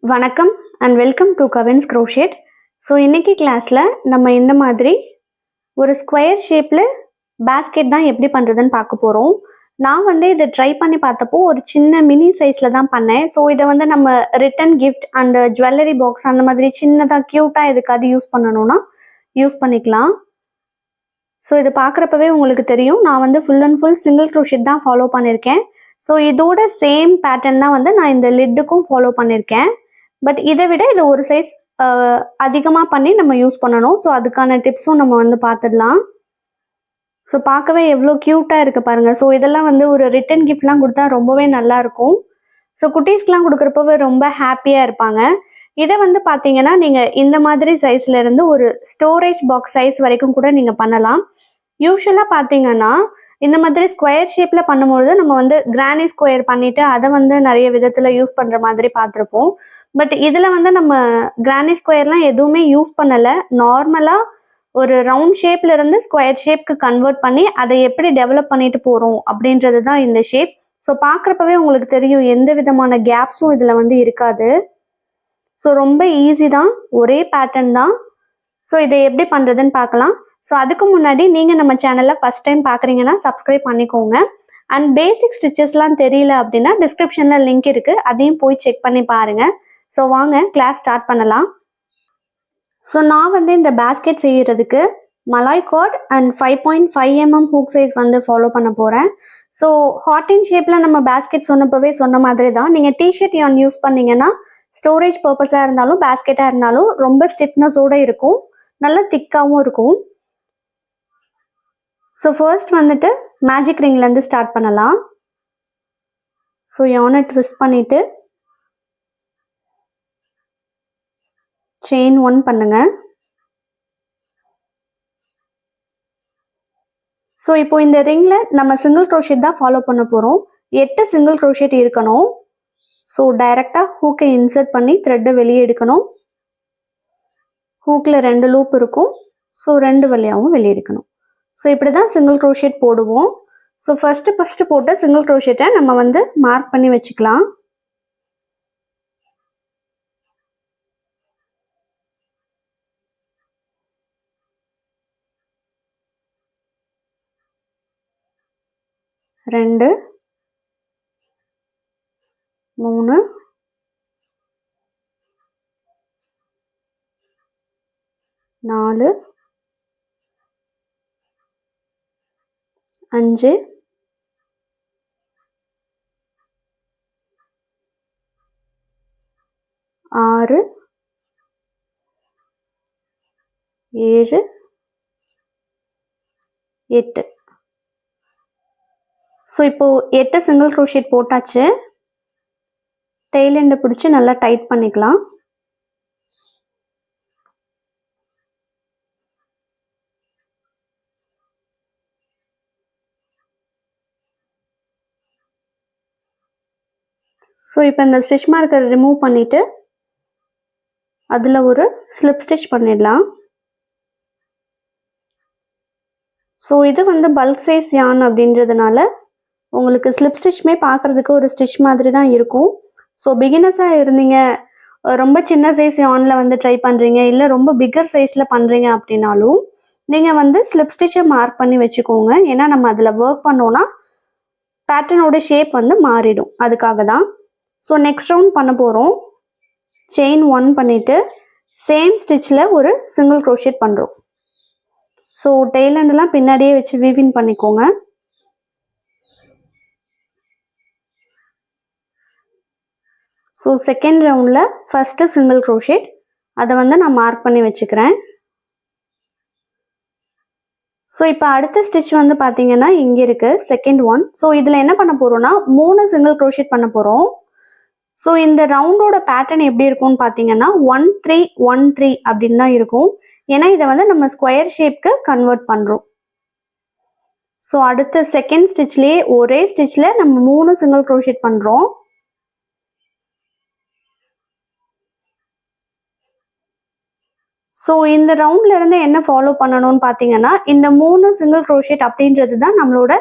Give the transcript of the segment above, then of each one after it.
வணக்கம் and welcome to Cavin's crochet. So இன்றைக்கி கிளாஸில் நம்ம இந்த மாதிரி ஒரு ஸ்கொயர் ஷேப்பில் பேஸ்கெட் தான் எப்படி பண்ணுறதுன்னு பார்க்க போகிறோம். நான் இதை ட்ரை பண்ணி பார்த்தப்போ ஒரு சின்ன மினி சைஸில் தான் பண்ணேன். ஸோ இதை நம்ம return gift and jewellery box அந்த மாதிரி சின்னதாக க்யூட்டாக எதுக்காவது யூஸ் பண்ணணும்னா யூஸ் பண்ணிக்கலாம். ஸோ இது பார்க்குறப்பவே உங்களுக்கு தெரியும், நான் full and full single crochet தான் ஃபாலோ பண்ணியிருக்கேன். ஸோ இதோட சேம் பேட்டர்ன் தான் நான் இந்த லிட்டுக்கும் ஃபாலோ பண்ணியிருக்கேன். பட் இதை விட இது ஒரு சைஸ் அதிகமாக பண்ணி நம்ம யூஸ் பண்ணணும். ஸோ அதுக்கான டிப்ஸும் நம்ம பார்த்துடலாம். ஸோ பார்க்கவே எவ்வளோ க்யூட்டாக இருக்குது பாருங்கள். ஸோ இதெல்லாம் ஒரு ரிட்டன் கிஃப்ட்லாம் கொடுத்தா ரொம்பவே நல்லாயிருக்கும். ஸோ குட்டீஸ்க்கெலாம் கொடுக்குறப்பவே ரொம்ப ஹாப்பியாக இருப்பாங்க. இதை பார்த்தீங்கன்னா நீங்கள் இந்த மாதிரி சைஸ்லேருந்து ஒரு ஸ்டோரேஜ் பாக்ஸ் சைஸ் வரைக்கும் கூட நீங்கள் பண்ணலாம். யூஸ்வலாக பார்த்தீங்கன்னா இந்த மாதிரி ஸ்கொயர் ஷேப்பில் பண்ணும்போது நம்ம கிரானி ஸ்கொயர் பண்ணிவிட்டு அதை நிறைய விதத்தில் யூஸ் பண்ணுற மாதிரி பார்த்துருப்போம். பட் இதில் நம்ம கிரானி ஸ்கொயர்லாம் எதுவுமே யூஸ் பண்ணலை. நார்மலாக ஒரு ரவுண்ட் ஷேப்ல இருந்து ஸ்கொயர் ஷேப்க்கு கன்வெர்ட் பண்ணி அதை எப்படி டெவலப் பண்ணிட்டு போகிறோம் அப்படின்றது தான் இந்த ஷேப். ஸோ பார்க்குறப்பவே உங்களுக்கு தெரியும் எந்த விதமான கேப்ஸும் இதில் இருக்காது. ஸோ ரொம்ப ஈஸி தான், ஒரே பேட்டர்ன் தான். ஸோ இதை எப்படி பண்ணுறதுன்னு பார்க்கலாம். ஸோ அதுக்கு முன்னாடி நீங்கள் நம்ம சேனலில் ஃபஸ்ட் டைம் பார்க்குறீங்கன்னா சப்ஸ்கிரைப் பண்ணிக்கோங்க. அண்ட் பேசிக் ஸ்டிச்சஸ்லாம் தெரியல அப்படின்னா டிஸ்கிரிப்ஷனில் லிங்க் இருக்குது, அதையும் போய் செக் பண்ணி பாருங்கள். ஸோ வாங்க கிளாஸ் ஸ்டார்ட் பண்ணலாம். ஸோ நான் இந்த பேஸ்கெட் செய்கிறதுக்கு மலாய் cord and 5.5 mm hook size follow பண்ண போகிறேன். ஸோ ஹார்டின் ஷேப்பில் நம்ம பேஸ்கெட் சொன்னப்பவே சொன்ன மாதிரி தான், நீங்கள் டிஷர்ட் யான் யூஸ் பண்ணிங்கன்னா ஸ்டோரேஜ் பர்பஸாக இருந்தாலும் பேஸ்கெட்டாக இருந்தாலும் ரொம்ப ஸ்டிஃப்னஸோடு இருக்கும், நல்லா திக்காகவும் இருக்கும். ஸோ ஃபர்ஸ்ட் மேஜிக் ரிங்லேருந்து ஸ்டார்ட் பண்ணலாம். ஸோ யானை ட்விஸ்ட் பண்ணிவிட்டு செயின் 1 பண்ணுங்க. ஸோ இப்போ இந்த ரிங்கில் நம்ம சிங்கிள் க்ரோஷேட் தான் ஃபாலோ பண்ண போகிறோம். 8 சிங்கிள் க்ரோஷேட் இருக்கணும். ஸோ டைரெக்டாக ஹூக்கை இன்சர்ட் பண்ணி த்ரெட்டை வெளியே எடுக்கணும். ஹூக்கில் 2 லூப் இருக்கும். ஸோ 2 வழியாகவும் வெளியே எடுக்கணும். ஸோ இப்படி தான் சிங்கிள் க்ரோஷேட் போடுவோம். ஸோ ஃபஸ்ட்டு போட்ட சிங்கிள் க்ரோஷேட்டை நம்ம மார்க் பண்ணி வச்சுக்கலாம். ரெண்டு 3 4 5 6 7 8. ஸோ இப்போது 8 சிங்கிள் க்ரோஷேட் போட்டாச்சு. டெய்ல் எண்டை பிடிச்சி நல்லா டைட் பண்ணிக்கலாம். ஸோ இப்போ இந்த ஸ்டிச் மார்க்கரை ரிமூவ் பண்ணிவிட்டு அதில் ஒரு ஸ்லிப் ஸ்டிச் பண்ணிடலாம். ஸோ இது பல்க் சைஸ் யான் அப்படின்றதுனால உங்களுக்கு ஸ்லிப் ஸ்டிச்சுமே பார்க்குறதுக்கு ஒரு ஸ்டிச் மாதிரி தான் இருக்கும். ஸோ பிகினர்ஸாக இருந்தீங்க, ரொம்ப சின்ன சைஸ் யானில் ட்ரை பண்ணுறீங்க, இல்லை ரொம்ப பிக்கர் சைஸில் பண்ணுறீங்க அப்படின்னாலும் நீங்கள் ஸ்லிப் ஸ்டிச்சை மார்க் பண்ணி வச்சுக்கோங்க. ஏன்னா நம்ம அதில் ஒர்க் பண்ணோன்னா பேட்டர்னோட ஷேப் மாறிடும், அதுக்காக தான். ஸோ நெக்ஸ்ட் ரவுண்ட் பண்ண போகிறோம். செயின் 1 பண்ணிவிட்டு சேம் ஸ்டிச்சில் ஒரு சிங்கிள் க்ரோஷேட் பண்ணுறோம். ஸோ டெய்ல் எண்டெல்லாம் பின்னாடியே வச்சு வீவின் பண்ணிக்கோங்க. ஸோ செகண்ட் ரவுண்டில் ஃபஸ்ட்டு சிங்கிள் க்ரோஷேட் அதை நான் மார்க் பண்ணி வச்சுக்கிறேன். ஸோ இப்போ அடுத்த ஸ்டிச் பார்த்தீங்கன்னா இங்கே இருக்குது செகண்ட் ஒன். ஸோ இதில் என்ன பண்ண போகிறோம்னா 3 சிங்கிள் க்ரோஷேட் பண்ண போகிறோம். ஸோ இந்த ரவுண்டோட பேட்டர்ன் எப்படி இருக்கும்னு பார்த்தீங்கன்னா 1 3 1 3 அப்படின்னு தான் இருக்கும். ஏன்னா இதை நம்ம ஸ்கொயர் ஷேப்க்கு கன்வெர்ட் பண்ணுறோம். ஸோ அடுத்த செகண்ட் ஸ்டிச்லேயே ஒரே ஸ்டிச்சில் நம்ம 3 சிங்கிள் க்ரோஷேட் பண்ணுறோம். ஸோ இந்த ரவுண்ட்ல இருந்து என்ன ஃபாலோ பண்ணணும்னு பார்த்தீங்கன்னா இந்த 3 சிங்கிள் க்ரோஷேட் அப்படின்றது தான் நம்மளோட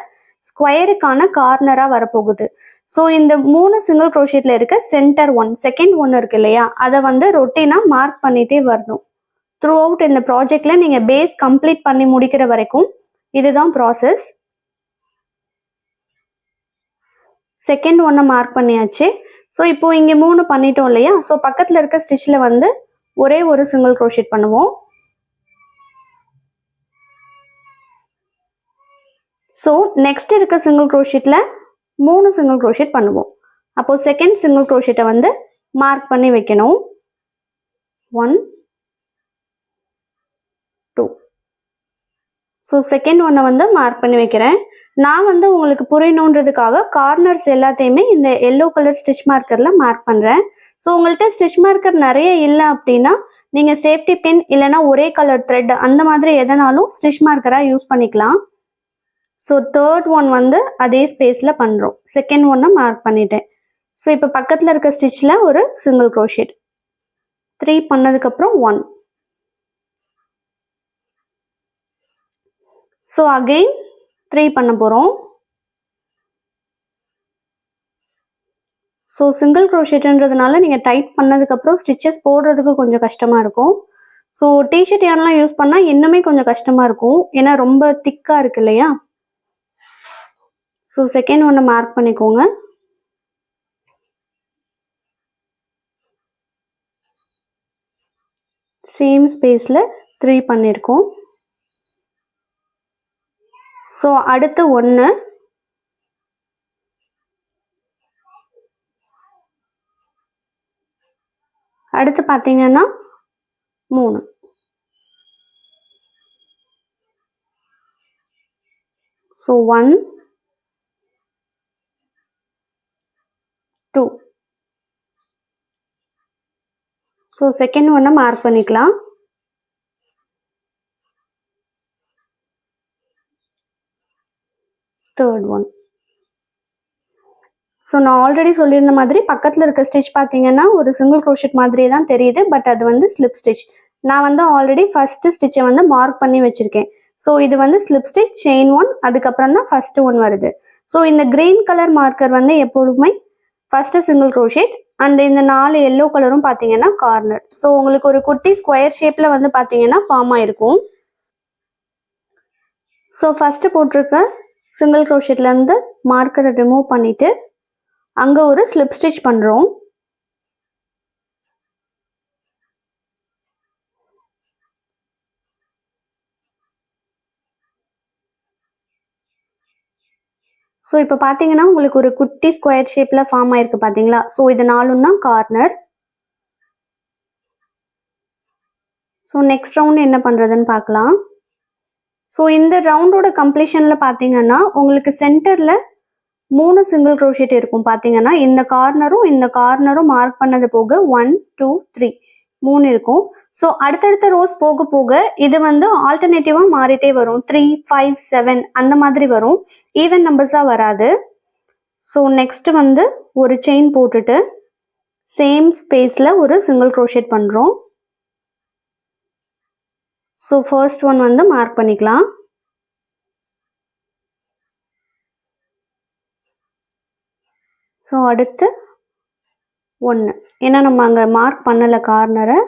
ஸ்கொயருக்கான கார்னராக வரப்போகுது. ஸோ இந்த 3 சிங்கிள் க்ரோஷேட்டில் இருக்க சென்டர் ஒன், செகண்ட் ஒன் இருக்கு இல்லையா, அதை வந்து ரொட்டீனாக மார்க் பண்ணிகிட்டே வரணும். த்ரூ அவுட் இந்த ப்ராஜெக்டில் நீங்கள் பேஸ் கம்ப்ளீட் பண்ணி முடிக்கிற வரைக்கும் இதுதான் ப்ராசஸ். செகண்ட் ஒன்னை மார்க் பண்ணியாச்சு. ஸோ இப்போ இங்கே 3 பண்ணிட்டோம் இல்லையா, ஸோ பக்கத்தில் இருக்க ஸ்டிச்சில் வந்து ஒரே ஒரு சிங்கிள் க்ரோஷேட் பண்ணுவோம். ஸோ நெக்ஸ்ட் இருக்க சிங்கிள் க்ரோஷேட்டில் 3 சிங்கிள் க்ரோஷேட் பண்ணுவோம். அப்போது செகண்ட் சிங்கிள் க்ரோஷேட்டை வந்து மார்க் பண்ணி வைக்கணும். 1 2. ஸோ செகண்ட் ஒன்னை வந்து மார்க் பண்ணி வைக்கிறேன். நான் வந்து உங்களுக்கு புரியணுன்றதுக்காக கார்னர்ஸ் எல்லாத்தையுமே இந்த எல்லோ கலர் ஸ்டிச் மார்க்கரில் மார்க் பண்ணுறேன். ஸோ உங்கள்கிட்ட ஸ்டிச் மார்க்கர் நிறைய இல்லை அப்படின்னா நீங்கள் சேஃப்டி பின் இல்லைனா ஒரே கலர் த்ரெட் அந்த மாதிரி எதனாலும் ஸ்டிச் மார்க்கராக யூஸ் பண்ணிக்கலாம். ஸோ தேர்ட் ஒன் வந்து அதே ஸ்பேஸில் பண்ணுறோம். செகண்ட் ஒன்னை மார்க் பண்ணிட்டேன். ஸோ இப்போ பக்கத்தில் இருக்க ஸ்டிச்சில் ஒரு சிங்கிள் க்ரோஷேட், 3 பண்ணதுக்கப்புறம் 1. ஸோ அகெயின் 3 பண்ண போகிறோம். ஸோ சிங்கிள் க்ரோஷேட்ன்றதுனால நீங்கள் டைட் பண்ணதுக்கப்புறம் ஸ்டிச்சஸ் போடுறதுக்கு கொஞ்சம் கஷ்டமாக இருக்கும். ஸோ டிஷர்ட் யாரெல்லாம் யூஸ் பண்ணால் இன்னுமே கொஞ்சம் கஷ்டமாக இருக்கும், ஏன்னா ரொம்ப திக்காக இருக்கு இல்லையா. ஸோ செகண்ட் ஒன்னை மார்க் பண்ணிக்கோங்க. சேம் ஸ்பேஸில் 3 பண்ணியிருக்கோம். ஸோ அடுத்து 1, அடுத்து பார்த்தீங்கன்னா 3. ஸோ 1 2. ஸோ செகண்ட் ஒன்னை மார்க் பண்ணிக்கலாம். Third one. ஸோ நான் ஆல்ரெடி சொல்லியிருந்த மாதிரி பக்கத்தில் இருக்க ஸ்டிச் பார்த்தீங்கன்னா ஒரு சிங்கிள் க்ரோஷேட் மாதிரியே தான் தெரியுது, பட் அது வந்து ஸ்லிப் ஸ்டிச். நான் வந்து ஆல்ரெடி ஃபஸ்ட்டு ஸ்டிச்சை வந்து மார்க் பண்ணி வச்சுருக்கேன். ஸோ இது வந்து ஸ்லிப் ஸ்டிச், செயின் ஒன், அதுக்கப்புறம் தான் ஃபஸ்ட்டு ஒன் வருது. ஸோ இந்த கிரீன் கலர் மார்க்கர் வந்து எப்பொழுதுமே ஃபஸ்ட்டு சிங்கிள் க்ரோஷேட், அண்ட் இந்த 4 எல்லோ கலரும் பார்த்தீங்கன்னா கார்னர். ஸோ உங்களுக்கு ஒரு குட்டி ஸ்கொயர் ஷேப்பில் வந்து பார்த்தீங்கன்னா ஃபார்ம் ஆயிருக்கும். ஸோ ஃபஸ்ட்டு போட்டிருக்க சிங்கிள் க்ரோஷேட்லேருந்து மார்க்கரை ரிமூவ் பண்ணிவிட்டு அங்கே ஒரு ஸ்லிப் ஸ்டிச் பண்ணுறோம். ஸோ இப்போ பார்த்தீங்கன்னா உங்களுக்கு ஒரு குட்டி ஸ்கொயர் ஷேப்பில் ஃபார்ம் ஆயிருக்கு பார்த்தீங்களா. ஸோ இது 4 தான் கார்னர். ஸோ நெக்ஸ்ட் ரவுண்ட் என்ன பண்ணுறதுன்னு பார்க்கலாம். ஸோ இந்த ரவுண்டோட கம்ப்ளீஷனில் பார்த்தீங்கன்னா உங்களுக்கு சென்டரில் 3 சிங்கிள் க்ரோஷேட் இருக்கும். பார்த்தீங்கன்னா இந்த கார்னரும் மார்க் பண்ணது போக 1 2 3 3 இருக்கும். ஸோ அடுத்தடுத்த ரோஸ் போக போக இது வந்து ஆல்டர்னேட்டிவாக மாறிட்டே வரும். 3 5 7 அந்த மாதிரி வரும், ஈவன் நம்பர்ஸாக வராது. ஸோ நெக்ஸ்ட் வந்து ஒரு செயின் போட்டுட்டு சேம் ஸ்பேஸில் ஒரு சிங்கிள் க்ரோஷேட் பண்ணுறோம். ஸோ ஃபர்ஸ்ட் ஒன் வந்து மார்க் பண்ணிக்கலாம். ஸோ அடுத்து 1, ஏன்னா நம்ம அங்கே மார்க் பண்ணலை கார்னரை,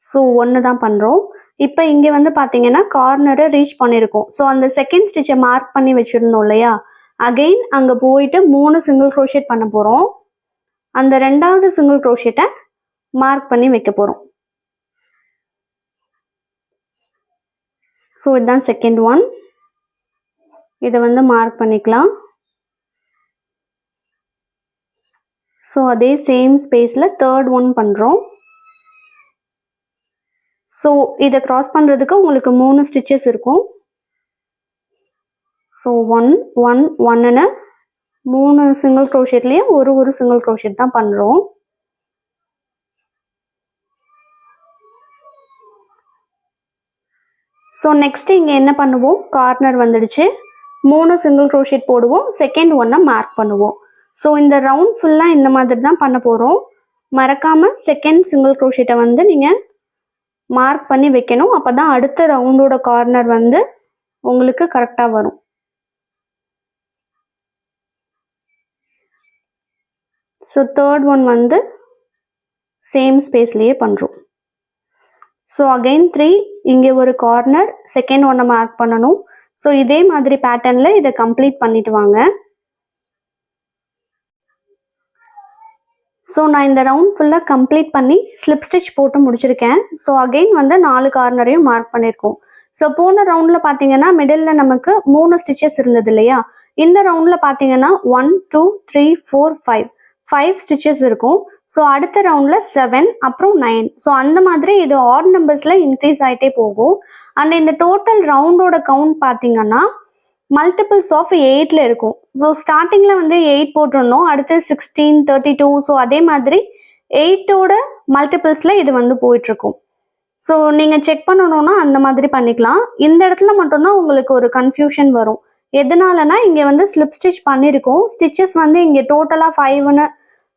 ஸோ 1 தான் பண்ணுறோம். இப்போ இங்கே வந்து பார்த்தீங்கன்னா கார்னரை ரீச் பண்ணியிருக்கோம். ஸோ அந்த செகண்ட் ஸ்டிச்சை மார்க் பண்ணி வச்சுருந்தோம் இல்லையா, அகெயின் அங்கே போயிட்டு 3 சிங்கிள் க்ரோஷேட் பண்ண போகிறோம். அந்த 2வது சிங்கிள் க்ரோஷேட்டை மார்க் பண்ணி வைக்க போகிறோம். ஸோ இதுதான் செகண்ட் ஒன். இதை வந்து மார்க் பண்ணிக்கலாம். ஸோ அதே சேம் ஸ்பேஸில் தேர்ட் ஒன் பண்ணுறோம். ஸோ இதை க்ராஸ் பண்ணுறதுக்கு உங்களுக்கு 3 ஸ்டிச்சஸ் இருக்கும். ஸோ 1 1 1ன்னு 3 சிங்கிள் க்ரோஷேட்லேயும் ஒரு சிங்கிள் க்ரோஷேட் தான் பண்ணுறோம். ஸோ நெக்ஸ்ட் இங்கே என்ன பண்ணுவோம், கார்னர் வந்துடுச்சு, 3 சிங்கிள் க்ரோஷேட் போடுவோம், செகண்ட் ஒன்னை மார்க் பண்ணுவோம். ஸோ இந்த ரவுண்ட் ஃபுல்லாக இந்த மாதிரி தான் பண்ண போகிறோம். மறக்காமல் செகண்ட் சிங்கிள் க்ரோஷேட்டை வந்து நீங்கள் மார்க் பண்ணி வைக்கணும். அப்போ தான் அடுத்த ரவுண்டோட கார்னர் வந்து உங்களுக்கு கரெக்டாக வரும். ஸோ தேர்ட் ஒன் வந்து சேம் ஸ்பேஸ்லேயே பண்ணுறோம். ஸோ அகெயின் 3, இங்கே ஒரு கார்னர், செகண்ட் ஒன்னை மார்க் பண்ணணும். ஸோ இதே மாதிரி பேட்டர்னில் இதை கம்ப்ளீட் பண்ணிட்டு வாங்க. ஸோ நான் இந்த ரவுண்ட் ஃபுல்லாக கம்ப்ளீட் பண்ணி ஸ்லிப் ஸ்டிச் போட்டு முடிச்சிருக்கேன். ஸோ அகெயின் வந்து 4 கார்னரையும் மார்க் பண்ணியிருக்கோம். ஸோ போன ரவுண்டில் பார்த்தீங்கன்னா மிடில் நமக்கு 3 ஸ்டிச்சஸ் இருந்தது இல்லையா? இந்த ரவுண்டில் பார்த்தீங்கன்னா 1 2 3 4 5 ஸ்டிச்சஸ் இருக்கும். ஸோ அடுத்த ரவுண்டில் 7 அப்புறம் 9. ஸோ அந்த மாதிரி இது ஆட் நம்பர்ஸில் இன்க்ரீஸ் ஆகிட்டே போகும். அண்ட் இந்த டோட்டல் ரவுண்டோட கவுண்ட் பார்த்தீங்கன்னா மல்டிபிள்ஸ் ஆஃப் 8ல் இருக்கும். ஸோ ஸ்டார்டிங்கில் வந்து 8 போட்டிருந்தோம், அடுத்து 16 32. ஸோ அதே மாதிரி 8ஓட மல்டிபிள்ஸில் இது வந்து போயிட்டுருக்கும். ஸோ நீங்கள் செக் பண்ணணுன்னா அந்த மாதிரி பண்ணிக்கலாம். இந்த இடத்துல மட்டும்தான் உங்களுக்கு ஒரு கன்ஃபியூஷன் வரும். எதனாலனா இங்கே வந்து ஸ்லிப் ஸ்டிச் பண்ணியிருக்கோம், ஸ்டிச்சஸ் வந்து இங்கே டோட்டலாக 5ன்னு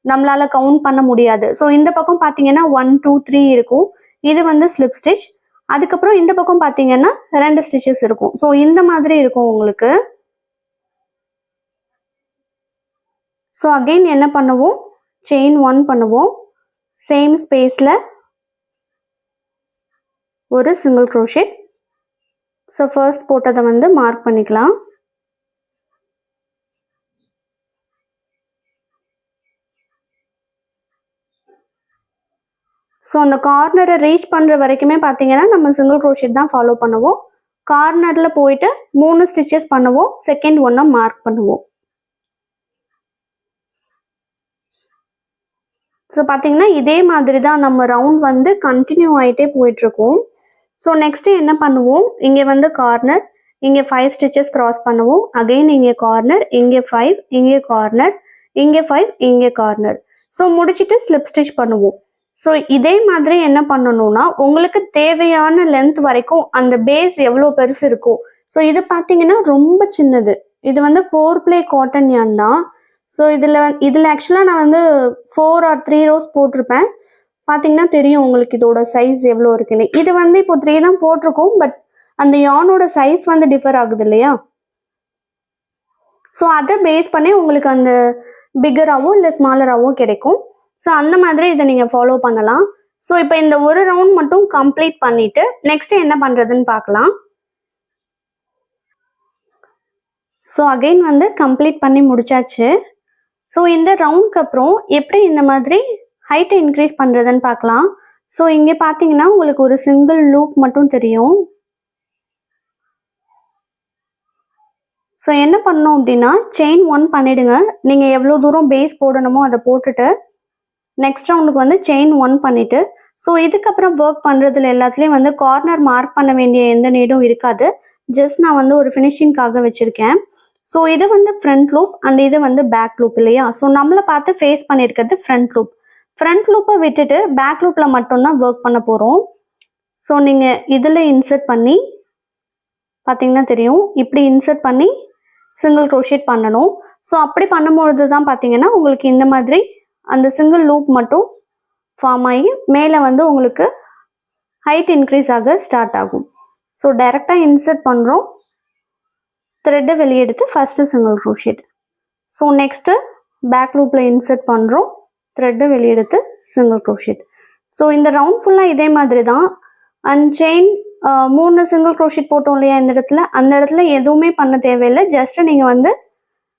நம்மளால கவுண்ட் பண்ண முடியாது. ஸோ இந்த பக்கம் பார்த்தீங்கன்னா 1 2 3 இருக்கும், இது வந்து ஸ்லிப் ஸ்டிச். அதுக்கப்புறம் இந்த பக்கம் பார்த்தீங்கன்னா 2 ஸ்டிச்சஸ் இருக்கும். ஸோ இந்த மாதிரி இருக்கும் உங்களுக்கு. ஸோ அகெயின் என்ன பண்ணுவோம், செயின் 1 பண்ணுவோம், சேம் ஸ்பேஸில் ஒரு சிங்கிள் க்ரோஷெட். ஸோ ஃபர்ஸ்ட் போட்டதை வந்து மார்க் பண்ணிக்கலாம். ஸோ அந்த கார்னரை ரீச் பண்ணுற வரைக்குமே பார்த்தீங்கன்னா நம்ம சிங்கிள் க்ரோஷெட் தான் ஃபாலோ பண்ணுவோம். கார்னரில் போயிட்டு 3 ஸ்டிச்சஸ் பண்ணுவோம், செகண்ட் ஒன்றை மார்க் பண்ணுவோம். ஸோ பார்த்தீங்கன்னா இதே மாதிரி தான் நம்ம ரவுண்ட் வந்து கண்டினியூ ஆகிட்டே போயிட்டுருக்கோம். ஸோ நெக்ஸ்ட்டு என்ன பண்ணுவோம், இங்கே வந்து கார்னர், இங்கே 5 ஸ்டிச்சஸ் க்ராஸ் பண்ணுவோம், அகெயின் இங்கே கார்னர், இங்கே 5, இங்கே கார்னர், இங்கே 5, இங்கே கார்னர். ஸோ முடிச்சுட்டு ஸ்லிப் ஸ்டிச் பண்ணுவோம். ஸோ இதே மாதிரி என்ன பண்ணணும்னா உங்களுக்கு தேவையான லென்த் வரைக்கும் அந்த பேஸ் எவ்வளோ பெருசு இருக்கும். ஸோ இது பார்த்தீங்கன்னா ரொம்ப சின்னது, இது வந்து 4 ப்ளே காட்டன் யான் தான். ஸோ இதில் ஆக்சுவலாக நான் வந்து 4 or 3 rows போட்டிருப்பேன். பார்த்தீங்கன்னா தெரியும் உங்களுக்கு இதோட சைஸ் எவ்வளோ இருக்குன்னு. இது வந்து இப்போ 3 தான் போட்டிருக்கோம், பட் அந்த யானோட சைஸ் வந்து டிஃபர் ஆகுது இல்லையா? ஸோ அதை பேஸ் பண்ணி உங்களுக்கு அந்த பிக்கராகவோ இல்லை ஸ்மாலராகவோ கிடைக்கும். ஸோ அந்த மாதிரி இதை நீங்கள் ஃபாலோ பண்ணலாம். ஸோ இப்போ இந்த ஒரு ரவுண்ட் மட்டும் கம்ப்ளீட் பண்ணிவிட்டு நெக்ஸ்ட் என்ன பண்ணுறதுன்னு பார்க்கலாம். ஸோ அகெயின் வந்து கம்ப்ளீட் பண்ணி முடிச்சாச்சு. ஸோ இந்த ரவுண்டுக்கு அப்புறம் எப்படி இந்த மாதிரி ஹைட்டை இன்க்ரீஸ் பண்ணுறதுன்னு பார்க்கலாம். ஸோ இங்கே பார்த்தீங்கன்னா உங்களுக்கு ஒரு சிங்கிள் லூப் மட்டும் தெரியும். ஸோ என்ன பண்ணணும் அப்படின்னா செயின் 1 பண்ணிவிடுங்க. நீங்கள் எவ்வளோ தூரம் பேஸ் போடணுமோ அதை போட்டுட்டு நெக்ஸ்ட் ரவுண்டுக்கு வந்து செயின் 1 பண்ணிவிட்டு, ஸோ இதுக்கப்புறம் ஒர்க் பண்ணுறதுல எல்லாத்துலேயும் வந்து கார்னர் மார்க் பண்ண வேண்டிய எந்த நீடும் இருக்காது. ஜஸ்ட் நான் வந்து ஒரு ஃபினிஷிங்காக வச்சுருக்கேன். ஸோ இது வந்து ஃப்ரண்ட் லூப் அண்ட் இது வந்து பேக் லூப் இல்லையா? ஸோ நம்மளை பார்த்து ஃபேஸ் பண்ணியிருக்கிறது ஃப்ரண்ட் லூப். ஃப்ரண்ட் லூப்பை விட்டுட்டு பேக் லூப்பில் மட்டும்தான் ஒர்க் பண்ண போகிறோம். ஸோ நீங்கள் இதில் இன்சர்ட் பண்ணி பார்த்தீங்கன்னா தெரியும், இப்படி இன்சர்ட் பண்ணி சிங்கிள் க்ரோஷெட் பண்ணணும். ஸோ அப்படி பண்ணும்பொழுது தான் பார்த்தீங்கன்னா உங்களுக்கு இந்த மாதிரி அந்த சிங்கிள் லூப் மட்டும் ஃபார்ம் ஆகி மேலே வந்து உங்களுக்கு ஹைட் இன்க்ரீஸ் ஆக ஸ்டார்ட் ஆகும். ஸோ டைரெக்டாக இன்சர்ட் பண்ணுறோம், த்ரெட்டை வெளியெடுத்து first single crochet. So next back லூப்பில் இன்சர்ட் பண்ணுறோம், த்ரெட்டை வெளியெடுத்து சிங்கிள் க்ரோஷெட். ஸோ இந்த ரவுண்ட் ஃபுல்லாக இதே மாதிரி தான். அண்ட் செயின் 3 சிங்கிள் க்ரோஷெட் போட்டோம் இல்லையா இந்த இடத்துல, அந்த இடத்துல எதுவுமே பண்ண தேவையில்லை. ஜஸ்ட்டு நீங்கள் வந்து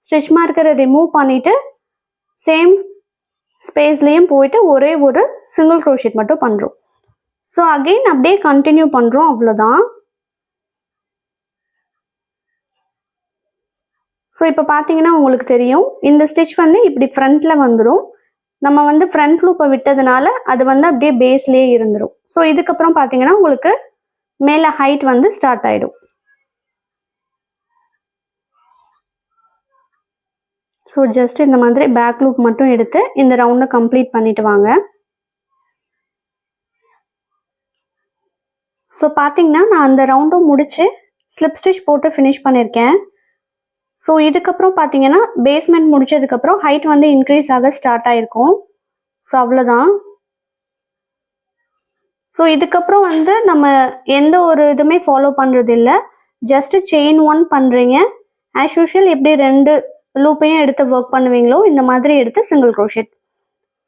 ஸ்டிச் மார்க்கரை ரிமூவ் பண்ணிவிட்டு சேம் ஸ்பேஸ்லேயும் போயிட்டு ஒரே ஒரு சிங்கிள் க்ரோஷெட் மட்டும் பண்ணுறோம். ஸோ அகெயின் அப்படியே கண்டினியூ பண்ணுறோம், அவ்வளோதான். ஸோ இப்போ பார்த்தீங்கன்னா உங்களுக்கு தெரியும் இந்த ஸ்டிச் வந்து இப்படி ஃப்ரண்ட்டில் வந்துடும். நம்ம வந்து ஃப்ரண்ட் லூப்பை விட்டதுனால அது வந்து அப்படியே பேஸ்லேயே இருந்துடும். ஸோ இதுக்கப்புறம் பார்த்தீங்கன்னா உங்களுக்கு மேலே ஹைட் வந்து ஸ்டார்ட் ஆகிடும். ஸோ ஜஸ்ட் இந்த மாதிரி பேக் லூப் மட்டும் எடுத்து இந்த ரவுண்டை கம்ப்ளீட் பண்ணிட்டு வாங்க. ஸோ பார்த்தீங்கன்னா நான் அந்த ரவுண்டும் முடித்து ஸ்லிப் ஸ்டிச் போட்டு ஃபினிஷ் பண்ணியிருக்கேன். ஸோ இதுக்கப்புறம் பார்த்தீங்கன்னா பேஸ்மெண்ட் முடிச்சதுக்கப்புறம் ஹைட் வந்து இன்க்ரீஸ் ஆக ஸ்டார்ட் ஆகிருக்கும். ஸோ அவ்வளோதான். ஸோ இதுக்கப்புறம் வந்து நம்ம எந்த ஒரு இதுவுமே ஃபாலோ பண்ணுறது இல்லை, ஜஸ்ட்டு செயின் 1 பண்ணுறீங்க. ஆஸ் யூஷுவல் எப்படி 2 லூப்பையும் எடுத்து ஒர்க் பண்ணுவீங்களோ இந்த மாதிரி எடுத்து சிங்கிள் க்ரோஷெட்.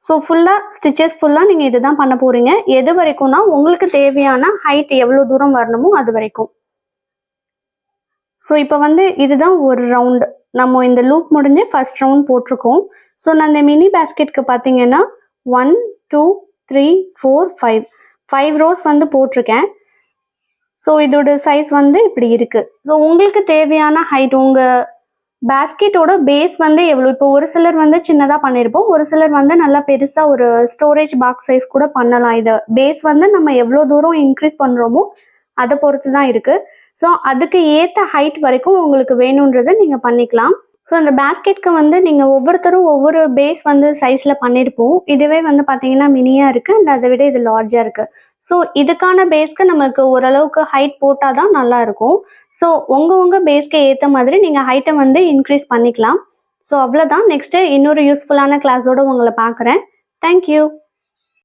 ஸோ ஃபுல்லாக ஸ்டிச்சஸ் ஃபுல்லாக நீங்கள் இது தான் பண்ண போகிறீங்க. எது வரைக்கும்னா உங்களுக்கு தேவையான ஹைட் எவ்வளோ தூரம் வரணுமோ அது வரைக்கும். ஸோ இப்போ வந்து இதுதான் ஒரு ரவுண்டு. நம்ம இந்த லூப் முடிஞ்சு ஃபர்ஸ்ட் ரவுண்ட் போட்டிருக்கோம். ஸோ நான் இந்த மினி பேஸ்கெட்க்கு பார்த்தீங்கன்னா 1 2 3 4 5 ரோஸ் வந்து போட்டிருக்கேன். ஸோ இதோட சைஸ் வந்து இப்படி இருக்குது. ஸோ உங்களுக்கு தேவையான ஹைட் உங்கள் பேஸ்கெட்டோட பேஸ் வந்து எவ்வளோ, இப்போ ஒரு சிலர் வந்து சின்னதாக பண்ணியிருப்போம், ஒரு சிலர் வந்து நல்லா பெருசாக ஒரு ஸ்டோரேஜ் பாக்ஸ் சைஸ் கூட பண்ணலாம். இதை பேஸ் வந்து நம்ம எவ்வளோ தூரம் இன்க்ரீஸ் பண்ணுறோமோ அதை பொறுத்து தான் இருக்குது. ஸோ அதுக்கு ஏற்ற ஹைட் வரைக்கும் உங்களுக்கு வேணுன்றதை நீங்கள் பண்ணிக்கலாம். ஸோ அந்த பேஸ்கெட்க்கு வந்து நீங்கள் ஒவ்வொருத்தரும் ஒவ்வொரு பேஸ் வந்து சைஸில் பண்ணியிருப்போம். இதுவே வந்து பார்த்தீங்கன்னா மினியாக இருக்குது அண்ட் அதை விட இது லார்ஜாக இருக்குது. ஸோ இதுக்கான பேஸ்க்கு நமக்கு ஓரளவுக்கு ஹைட் போட்டால் தான் நல்லாயிருக்கும். ஸோ உங்கள் பேஸ்க்கு ஏற்ற மாதிரி நீங்கள் ஹைட்டை வந்து இன்க்ரீஸ் பண்ணிக்கலாம். ஸோ அவ்வளோதான். நெக்ஸ்ட்டு இன்னொரு யூஸ்ஃபுல்லான கிளாஸோடு உங்களை பார்க்குறேன். தேங்க்யூ.